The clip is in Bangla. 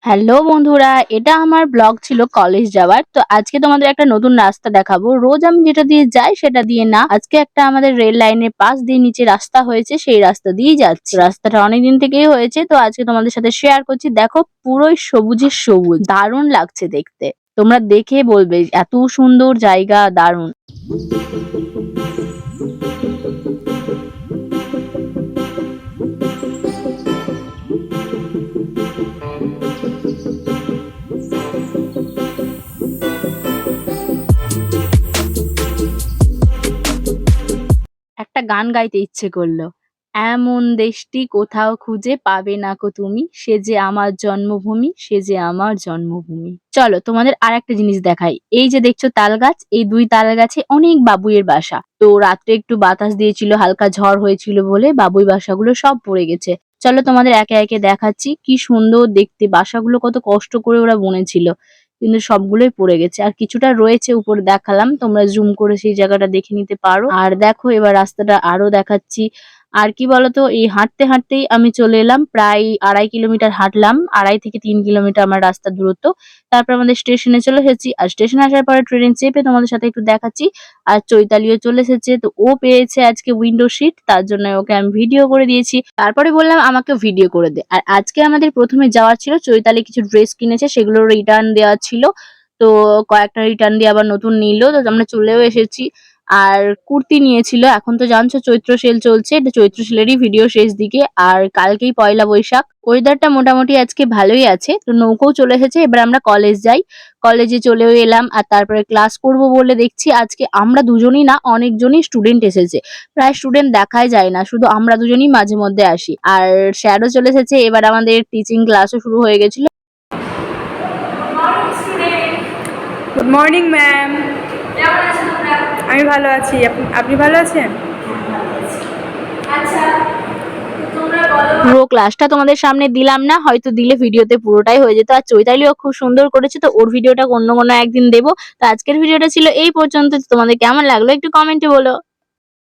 হ্যালো বন্ধুরা, এটা আমার ব্লগ ছিল কলেজ যাওয়ার। তো আজকে তোমাদের একটা নতুন রাস্তা দেখাবো। রোজ আমি যেটা দিয়ে যাই সেটা দিয়ে না। আজকে একটা আমাদের রেল লাইনের পাশ দিয়ে নিচে রাস্তা হয়েছে, সেই রাস্তা দিয়েই যাচ্ছি। রাস্তাটা অনেকদিন থেকেই হয়েছে, তো আজকে তোমাদের সাথে শেয়ার করছি। দেখো পুরোই সবুজে সবুজ, দারুণ লাগছে দেখতে। তোমরা দেখে বলবে এত সুন্দর জায়গা, দারুণ। একটা গান গাইতে ইচ্ছে করলো। এমন দেশটি কোথাও খুঁজে পাবে না কো তুমি, সে যে আমার জন্মভূমি, সে যে আমার জন্মভূমি। চলো তোমাদের আরেকটা জিনিস দেখাই। এই যে দেখছো তাল গাছ, এই ২ তাল গাছে অনেক বাবুইয়ের বাসা। তো রাত্রে একটু বাতাস দিয়েছিল, হালকা ঝড় হয়েছিল বলে বাবুই বাসাগুলো সব পড়ে গেছে। চলো তোমাদের একে একে দেখাচ্ছি। কি সুন্দর দেখতে, বাসাগুলো কত কষ্ট করে ওরা বুনেছিল। কিন্তু সবগুলোই পড়ে গেছে। আর কিছুটা রয়েছে উপরে দেখালাম। তোমরা জুম করে সেই জায়গাটা দেখে নিতে পারো। আর দেখো এবার রাস্তাটা আরো দেখাচ্ছি। আর কি বলতো, এই হাঁটতে হাঁটতেই আমি চলে এলাম, প্রায় ২.৫ কিলোমিটার হাঁটলাম। ২.৫ থেকে ৩ কিলোমিটার আমার রাস্তার দূরত্ব। তারপর আমাদের স্টেশনে চলে এসেছি। আর স্টেশনে আসার পরে ট্রেনে চেপে তোমাদের সাথে একটু দেখাচ্ছি। আর চৈতালিও চলে এসেছে। তো ও পেয়েছে আজকে উইন্ডো সিট, তার জন্য ওকে আমি ভিডিও করে দিয়েছি। তারপরে বললাম আমাকে ভিডিও করে দে। আর আজকে আমাদের প্রথমে যাওয়ার ছিল, চৈতালি কিছু ড্রেস কিনেছে, সেগুলো রিটার্ন দেওয়া ছিল। তো কয়েকটা রিটার্ন দিয়ে আবার নতুন নিল। তো আমরা চলেও এসেছি। আর কুর্তি নিয়েছিল। এখন তো জানছো চৈত্র সেল চলছে। এটা চৈত্র সেলেরই ভিডিও শেষ দিকে। আর কালকেই পয়লা বৈশাখ। ওয়েদারটা মোটামুটি আজকে ভালোই আছে। তো নৌকোও চলে এসেছে। এবার আমরা কলেজ যাই। কলেজে চলেও এলাম। আর তারপরে ক্লাস করব বলে দেখছি আজকে আমরা দুজনই না, অনেকজনই স্টুডেন্ট এসেছে। প্রায় স্টুডেন্ট দেখাই যায় না, শুধু আমরা দুজনই মাঝে মধ্যে আসি। আর স্যারও চলে এসেছে। এবার আমাদের টিচিং ক্লাসও শুরু হয়ে গেছিল। Good morning ma'am. আমি ভালো আছি, আপনি ভালো আছেন? পুরো ক্লাসটা তোমাদের সামনে দিলাম না, হয়তো দিলে ভিডিওতে পুরোটাই হয়ে যেত। আর চৈতালিও খুব সুন্দর করেছে, তো ওর ভিডিওটা অন্য কোনো একদিন দেবো। তো আজকের ভিডিওটা ছিল এই পর্যন্ত। তোমাদের কেমন লাগলো একটু কমেন্টে বলো।